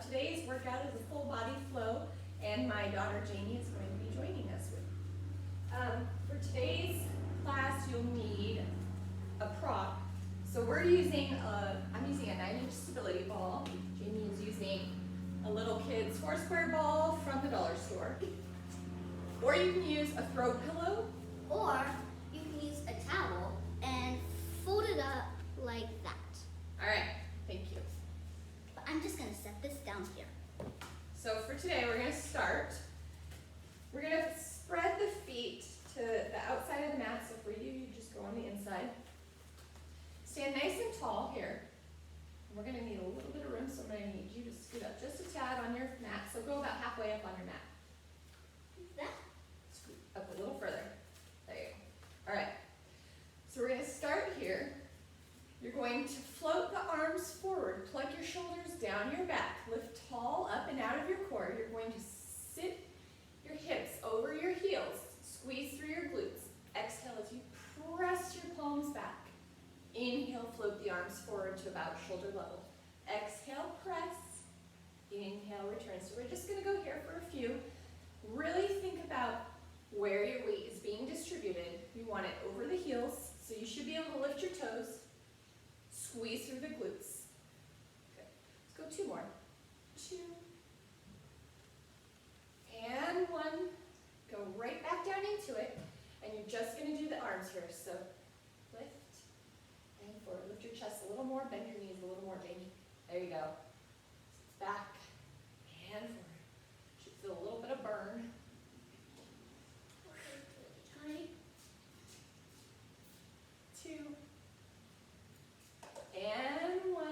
of today's workout is a full body flow, and my daughter Jamie is going to be joining us. For today's class, you'll need a prop. So I'm using a 9-inch stability ball. Jamie is using a little kid's 4-square ball from the dollar store. Or you can use a throw pillow. Or you can use a towel and fold it up like that. All right, thank you. But I'm just gonna set this down here. So for today, we're gonna start. We're gonna spread the feet to the outside of the mat. So for you, you just go on the inside. Stand nice and tall here. We're gonna need a little bit of room, so I'm gonna need you to scoot up just a tad on your mat. So go about halfway up on your mat. That? Scoot up a little further. There you go. All right. So we're gonna start here. You're going to float the arms forward, plug your shoulders down your back, lift tall up and out of your core. You're going to sit your hips over your heels, squeeze through your glutes. Exhale as you press your palms back. Inhale, float the arms forward to about shoulder level. Exhale, press. Inhale, return. So we're just gonna go here for a few. Really think about where your weight is being distributed. You want it over the heels, so you should be able to lift your toes. Squeeze through the glutes. Good. Let's go 2 more. 2. And 1. Go right back down into it. And you're just going to do the arms here. So lift and forward. Lift your chest a little more. Bend your knees a little more, Jamie. There you go. Back and forward. Should feel a little bit of burn. Tiny. 2. And 1.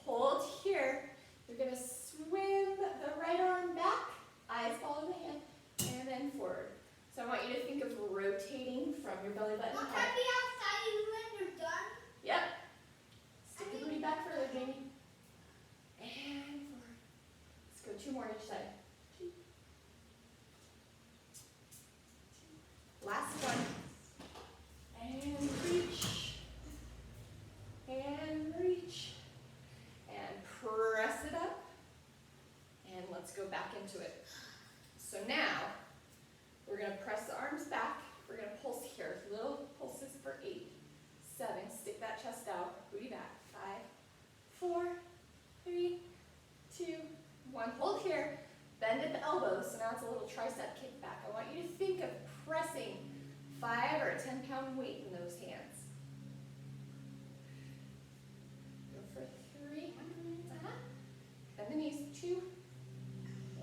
Hold here. You're going to swim the right arm back, eyes follow the hand, and then forward. So I want you to think of rotating from your belly button up. Can I be outside even when you're done? Yep. Stick the booty back further, Jamie. And forward. Let's go 2 more each side. 2. Last one. And reach. And reach. And press it up. And let's go back into it. So now, we're going to press the arms back. We're going to pulse here. Little pulses for 8, 7. Stick that chest out. Booty back. 5, 4, 3, 2, 1. Hold here. Bend at the elbows. So now it's a little tricep kick back. I want you to think of pressing 5 or a 10-pound weight in those hands. Go for 3. Bend the knees. 2.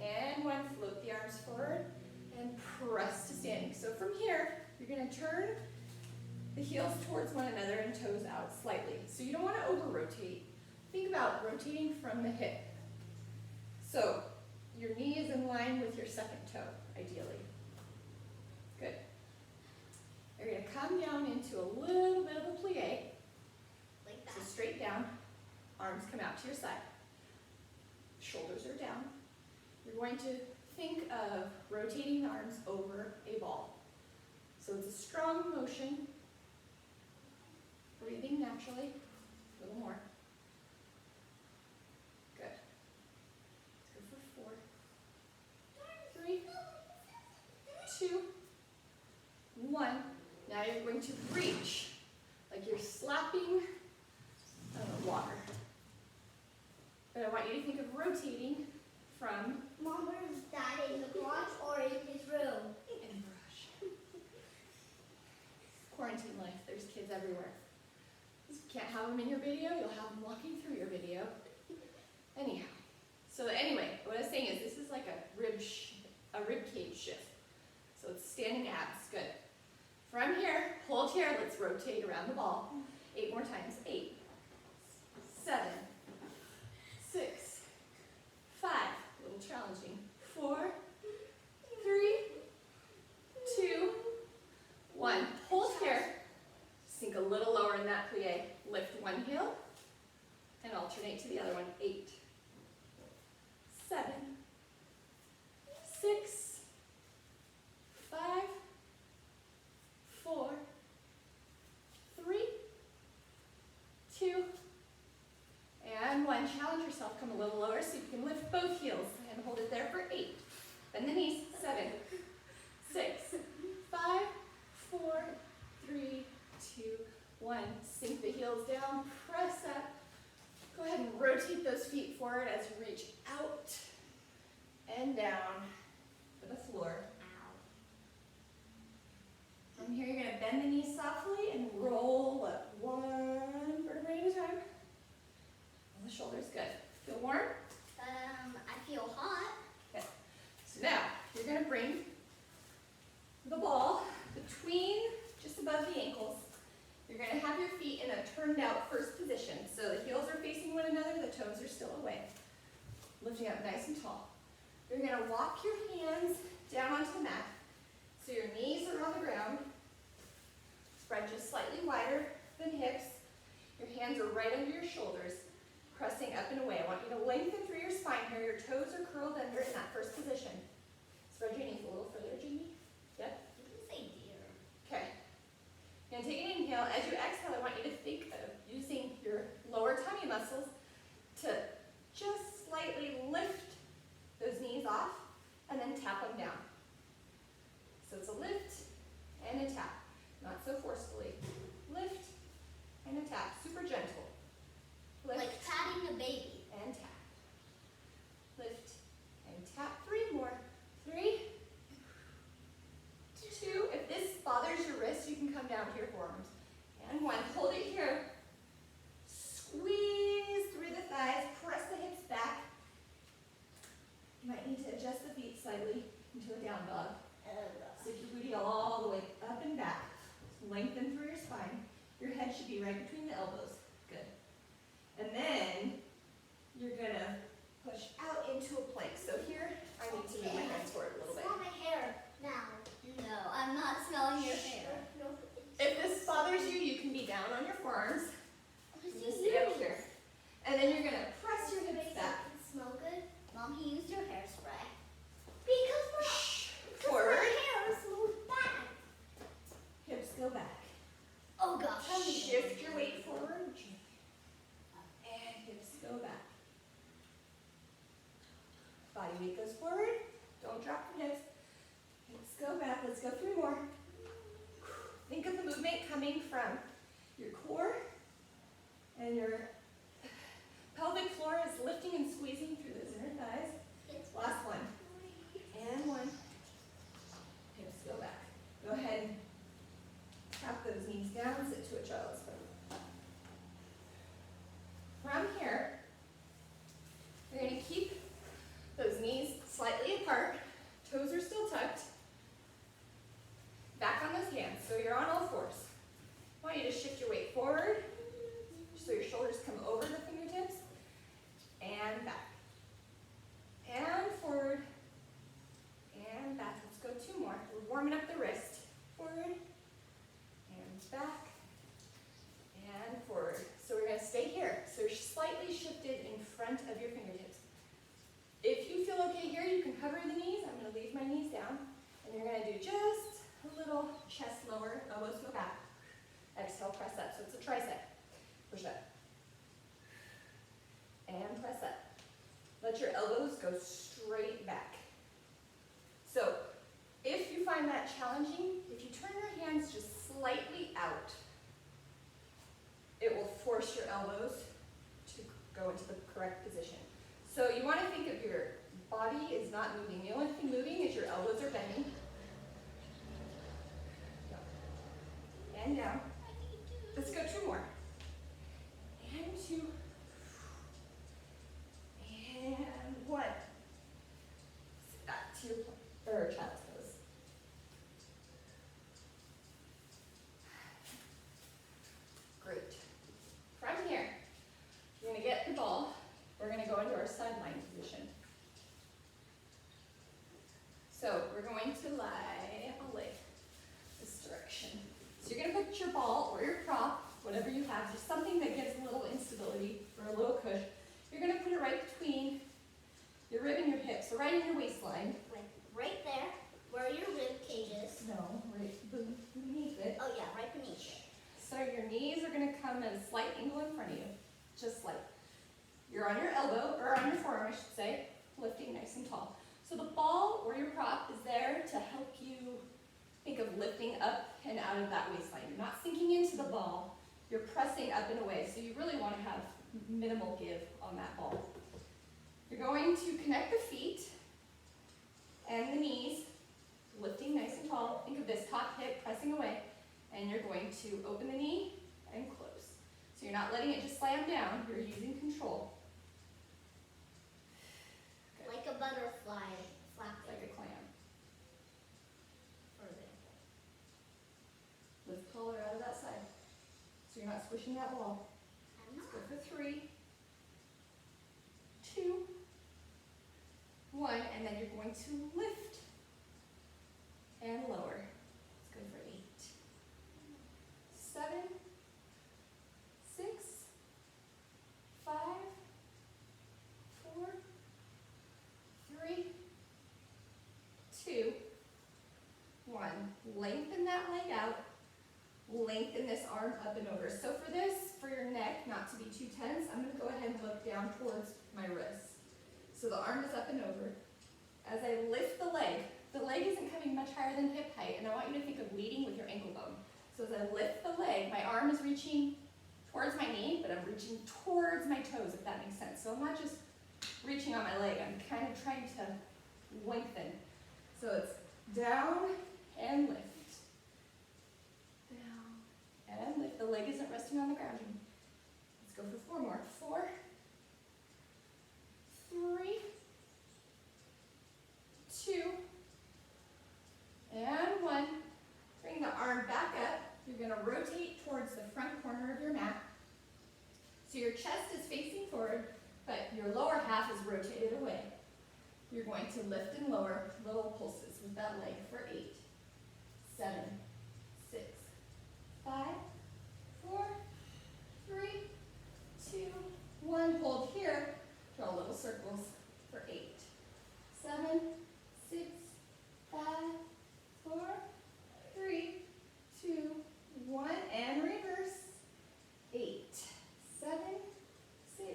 And 1. Float the arms forward and press to standing. So from here, you're going to turn the heels towards one another and toes out slightly. So you don't want to over-rotate. Think about rotating from the hip. So your knee is in line with your second toe, ideally. Good. You're going to come down into a little bit of a plie. Like that. So straight down, arms come out to your side. Shoulders are down. You're going to think of rotating the arms over a ball. So it's a strong motion. Breathing naturally. A little more. Good. Let's go for 4, 3, 2, 1. Now you're going to reach like you're slapping water. But I want you to think of rotating from Mom, where's Dad, in the garage or in his room? in the brush. Quarantine life, there's kids everywhere. You can't have them in your video, you'll have them walking through your video. Anyhow, so anyway, what I was saying is this is like a rib cage shift. So it's standing abs, good. From here, hold here, let's rotate around the ball. 8 more times, 8, 7, 6, 5, a little challenging, 4, 3, 2, 1. Hold here, sink a little lower in that plie. Lift one heel and alternate to the other one. 8, 7, 6, 5, 4, 3, 2, heels down, press up. Go ahead and rotate those feet forward as you reach out and down to the floor. From here, you're going to bend the knees softly and roll up one vertebrae at a time. And the shoulders, good. Feel warm? I feel hot. Okay. So now, you're going to bring the ball between just above the ankles. You're going to have your feet in a turned out first position. So the heels are facing one another, the toes are still away. Lifting up nice and tall. You're going to walk your hands down onto the mat. So your knees are on the ground. Spread just slightly wider than hips. Your hands are right under your shoulders, pressing up and away. I want you to lengthen through your spine here. Your toes are curled under in that first position. Spread your knees a little further, Jamie. Yep. You can say deer. Okay. You're going to take an inhale. As you exhale, I want you to think of using your lower tummy muscles to just slightly lift those knees off and then tap them down. So it's a lift and a tap. Not so forcefully. Lift and a tap. Super gentle. Lift Like patting a baby. and tap. Lift and tap. 3 more. 3, 2. If this bothers your wrist, you can come down to your forearms. And 1. Hold it here. Squeeze through the thighs. Press the hips back. You might need to adjust the feet slightly into a down dog. Stick your booty all the way up and back. Lengthen through your spine. Your head should be right between the elbows. Good. And then you're going to push out into a plank. So here, I need to move my hands forward a little bit. Smell my hair now. No, I'm not smelling your hair. If this bothers you, you can be down on your forearms. What Just stay up here. And then you're going to press your hips back. Smell good? Mom, he used your hairspray. Because Forward. my hair smells bad. Hips go back. Oh gosh. Shift your weight forward. And hips go back. Body weight goes forward. Don't drop your hips. Hips go back. Let's go 3 more. Think of the movement coming from your core and your pelvic floor is lifting and squeezing through those inner thighs. Last one. And 1. Hips go back. Go ahead and tap those knees down, sit to a child's pose. From here, you're going to keep those knees slightly apart. Toes are still tucked. Back on those hands, so you're on all fours. I want you to shift your weight forward, so your shoulders come over the fingertips, and back. And forward, and back. Let's go 2 more. We're warming up the wrist. Forward, and back, and forward. So we're going to stay here. So you're slightly shifted in front of your fingertips. If you feel okay here, you can cover the knees. I'm going to leave my knees down. And you're going to do just a little chest lower, elbows go back. Exhale, press up. So it's a tricep. Push up. And press up. Let your elbows go straight back. So if you find that challenging, if you turn your hands just slightly out, it will force your elbows to go into the correct position. So you want to think of your body is not moving. The only thing moving is your elbows are bending. And down. Let's go 2 more. And 2. And 1. Sit back to your child's pose. Great. From here, you're going to get the ball. We're going to go into our sideline position. So we're going to lie on leg this direction. So you're going to put your ball or your prop, whatever you have, just something that gives a little instability or a little push. You're going to put it right between your rib and your hip, so right in your waistline. Like right there, where your rib cage is. No, right beneath it. Oh yeah, right beneath it. So your knees are going to come at a slight angle in front of you, just like you're on your elbow, or on your forearm, I should say, lifting nice and tall. So the ball or your prop is there to help you think of lifting up and out of that waistline. You're not sinking into the ball, you're pressing up and away, so you really want to have minimal give on that ball. You're going to connect the feet and the knees, lifting nice and tall. Think of this top hip pressing away, and you're going to open the knee and close. So you're not letting it just slam down, you're using control. Good. Like a butterfly flapping. Like a clam. For example. Lift taller out of that side. So you're not squishing that wall. I'm Let's not. go for 3, 2, 1, and then you're going to lift and lower. Let's go for 8, 7, 6, 5, 4, 3, 2, 1. Lengthen that leg out. Lengthen this arm up and over. So for this, for your neck, not to be too tense, I'm going to go ahead and look down towards my wrist. So the arm is up and over. As I lift the leg isn't coming much higher than hip height, and I want you to think of leading with your ankle bone. So as I lift the leg, my arm is reaching towards my knee, but I'm reaching towards my toes, if that makes sense. So I'm not just reaching on my leg, I'm kind of trying to lengthen. So it's down and lift. And lift. The leg isn't resting on the ground. Let's go for 4 more. 4, 3, 2, and 1. Bring the arm back up. You're going to rotate towards the front corner of your mat. So your chest is facing forward, but your lower half is rotated away. You're going to lift and lower little pulses with that leg for 8, 7, 6, 5, 4, 3, 2, 1. Hold here. Draw little circles for 8, 7, 6, 5, 4, 3, 2, 1, and reverse. 8, 7, 6,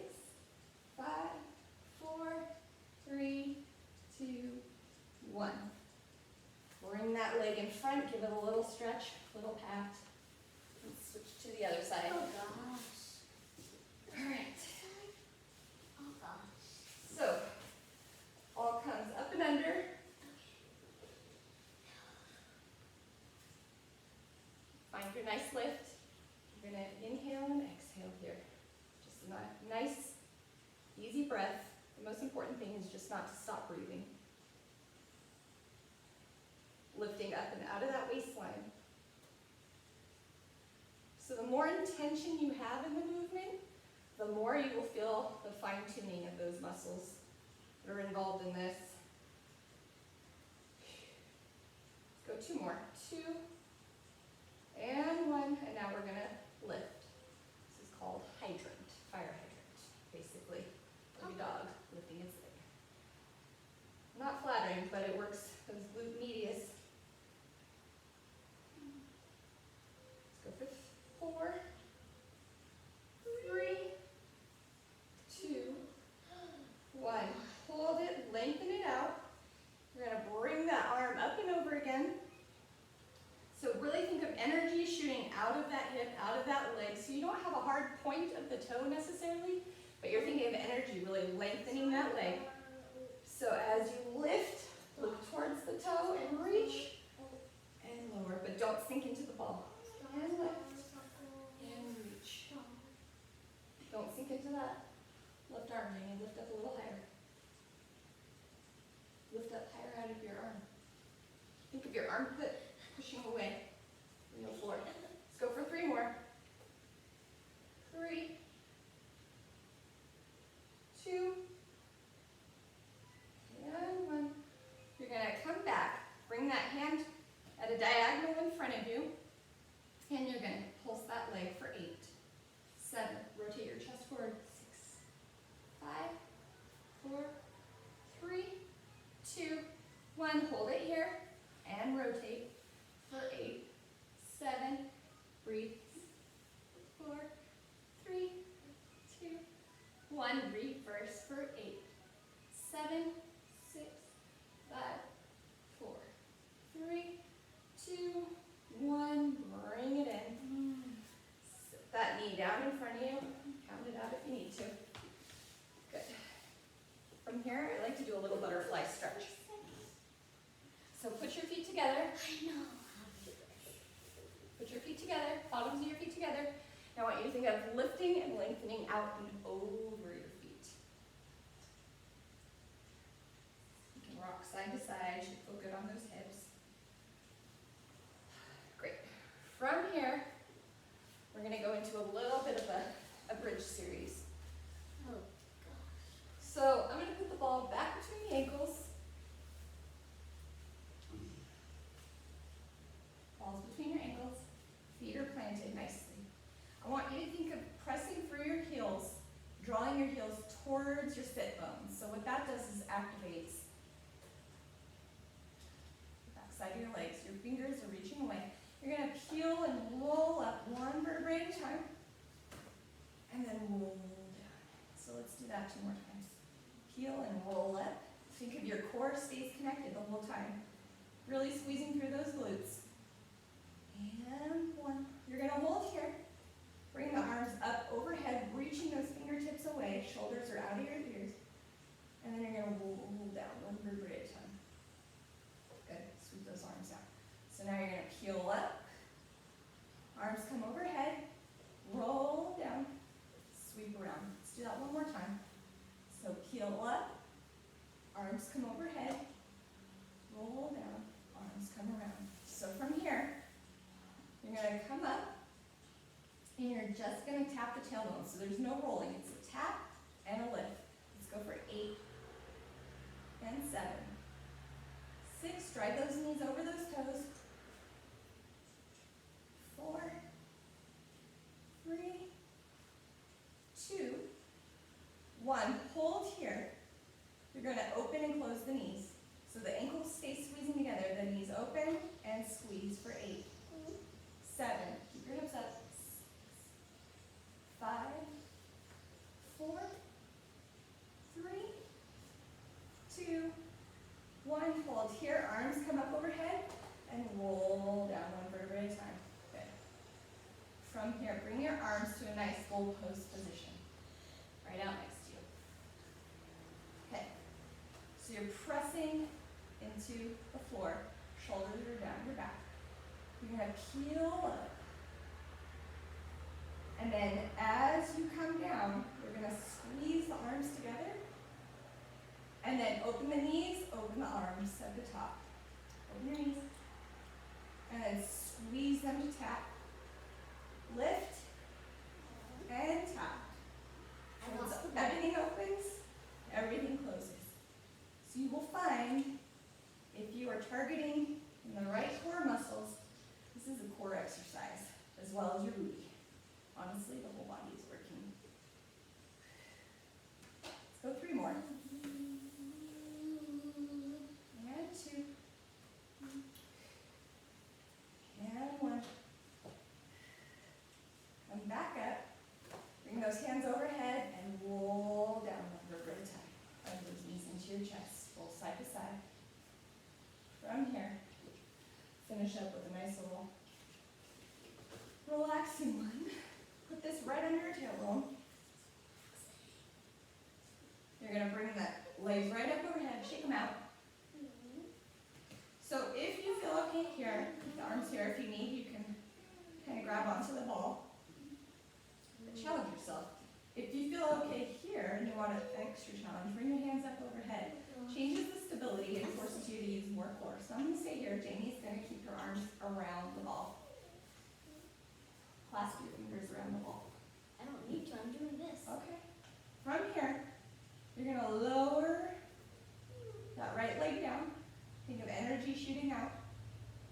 5, 4, 3, 2, 1. Bring that leg in front. Give it a little stretch, little pat. Switch to the other side. Oh gosh. All right. Oh gosh. So, all comes up and under. Find your nice lift. You're going to inhale and exhale here. Just a nice, easy breath. The most important thing is just not to stop breathing. Lifting up and out of that waistline. So the more intention you have in the movement, the more you will feel the fine-tuning of those muscles that are involved in this. Let's go 2 more. 2, and 1, and now we're going to lift. This is called hydrant, fire hydrant, basically. Like a dog lifting its leg. Not flattering, but it works those glute medius. Let's go for 4, 3, 2, 1. Hold it, lengthen it out. We're going to bring that arm up and over again. So really think of energy shooting out of that hip, out of that leg. So you don't have a hard point of the toe necessarily, but you're thinking of energy, really lengthening that leg. So as you lift, look towards the toe and reach and lower, but don't sink into the ball. And lift and reach. Don't sink into that left arm, and lift up a little higher. Lift up higher out of your arm. Think of your armpit pushing away from the floor. Let's go for 3 more. 3, 2, and 1. You're going to come back. Bring that hand at a diagonal in front of you. And you're going to pulse that leg for 8, 7. Rotate your chest forward. 6, 5, 4, 3, 2, 1. Hold it here and rotate for 8, 7. Breathe. 4, 3, 2, 1. Reverse for 8, 7, 6, 5, 4, 3, 2, 1. Bring it in. That out and over your feet. You can rock side to side, should feel good on those hips. Great. From here, we're gonna go into a little bit of a bridge series. Oh, So I'm gonna put the ball back between the ankles. Balls between your ankles. Feet are planted nicely. I want you to think of pressing through your heels, drawing your heels towards your sit bones. So what that does is activates the back side of your legs. Your fingers are reaching away. You're gonna peel and roll up one vertebrae at a time, and then roll down. So let's do that 2 more times. Peel and roll up. Think of your core stays connected the whole time. Really squeezing through those glutes. And 1. You're gonna hold here. Bring the arms up overhead, reaching those fingertips away. Shoulders are out of your ears. And then you're gonna roll down 1 vertebrae at a time. Good, sweep those arms out. So now you're gonna peel up. Arms come overhead, roll down, sweep around. Let's do that 1 more time. So peel up, arms come overhead, roll down, arms come around. So from here, you're gonna come up, and you're just gonna tap the tailbone. So there's no rolling, it's a tap and a lift. Let's go for 8 and 7. 6, drive those knees over those toes. 4, 3, 2, 1. Hold here. You're going to open and close the knees. So the ankles stay squeezing together. The knees open and squeeze for 8, 7. Keep your hips up. 5, 4, 3, 2, 1. Hold here. Arms come up overhead and roll down 1 vertebrae at a time. Good. From here, bring your arms to a nice full post position. Right out next to you. Okay. So you're pressing into the floor. Shoulders are down your back. You're going to peel up. And then as you come down, you're going to squeeze the arms together. And then open the knees, open the arms at the top. Open your knees. And then squeeze them to tap. Lift and tap. Everything opens, everything closes. So you will find, if you are targeting in the right core muscles, this is a core exercise, as well as your booty. Honestly, the whole body is working. Let's go 3 more. And 2. And 1. Come back up. Bring those hands overhead and roll down 1 vertebrae at a time. Bring those knees into your chest, roll side to side. From here, finish up with a nice little relaxing one. Put this right under your tailbone. You're going to bring the legs right up overhead, shake them out. So if you feel okay here, the arms here, if you need, you can kind of grab onto the ball. But challenge yourself. If you feel okay here and you want an extra challenge, bring your hands up overhead. Changes the stability and forces you to use more core. So I'm going to stay here. Jamie's going to keep her arms around the ball. Clasp your fingers around the ball. I don't need to, I'm doing this. Okay. From here, you're going to lower that right leg down. Think of energy shooting out.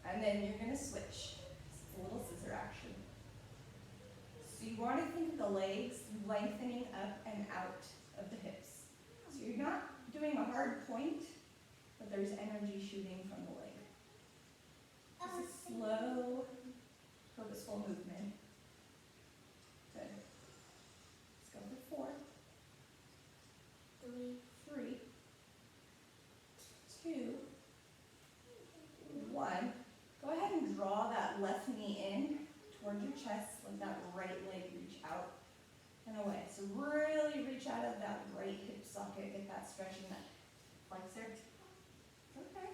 And then you're going to switch. It's a little scissor action. So you want to think of the legs lengthening up and out of the hips. So you're not doing a hard point, but there's energy shooting from the leg. It's a slow, purposeful movement. Good. Let's go for 4, 3, 2, 1. Go ahead and draw that left knee in towards your chest. Let that right leg reach out and away. So really reach out of that right hip socket. Get that stretch in that flexor. Okay.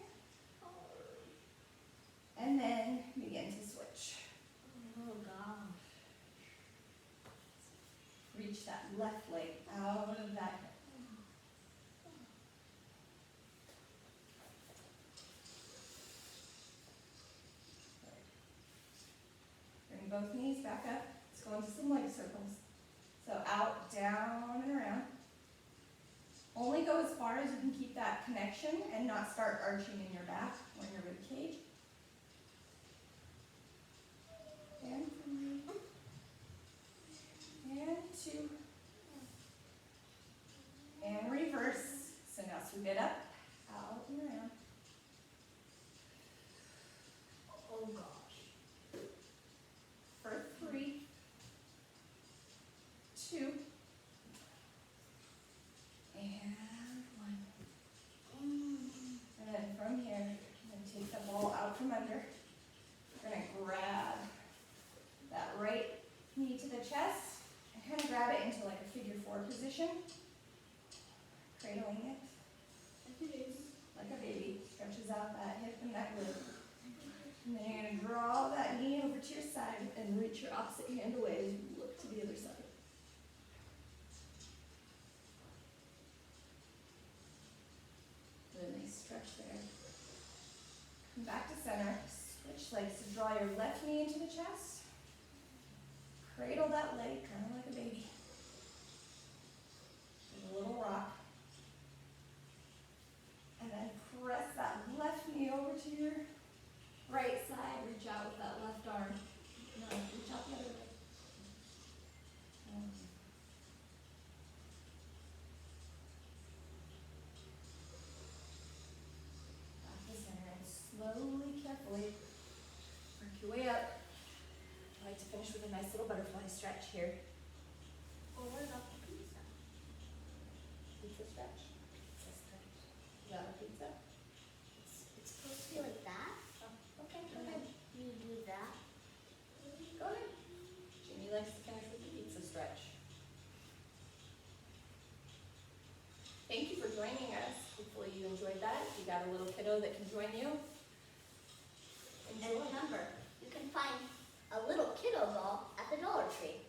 And then begin to switch. Oh gosh. Reach that left both knees back up. Let's go into some leg circles. So out, down, and around. Only go as far as you can keep that connection and not start arching in your back or in your rib cage. And 3. And 2. And reverse. So now sweep it up, out and around. Oh gosh. For 3, 2, and 1. And then from here, you're going to take the ball out from under. You're going to grab that right knee to the chest and kind of grab it into like a figure 4 position. Cradling it. Like a baby. Stretches out that hip and that glute. And then you're going to draw that knee over to your side and reach your opposite hand away as you look to the other side. Really nice stretch there. Come back to center. Switch legs to draw your left knee into the chest. Cradle that leg kind of like a baby. And a little rock. And then press that left knee over to your right side. Reach out with that left arm. No, reach out the other way. Back to center and slowly, carefully work your way up. I like to finish with a nice little butterfly stretch here. Well, what about the pizza? Pizza stretch. Pizza stretch. Is that a pizza? It's supposed to be like that. Oh, okay, go And ahead. then you do that. Go ahead. Jimmy likes to finish with the pizza stretch. Thank you for joining us. Hopefully you enjoyed that. If you got a little kiddo that can join you, And enjoy. remember, you can find a little kiddo ball at the Dollar Tree.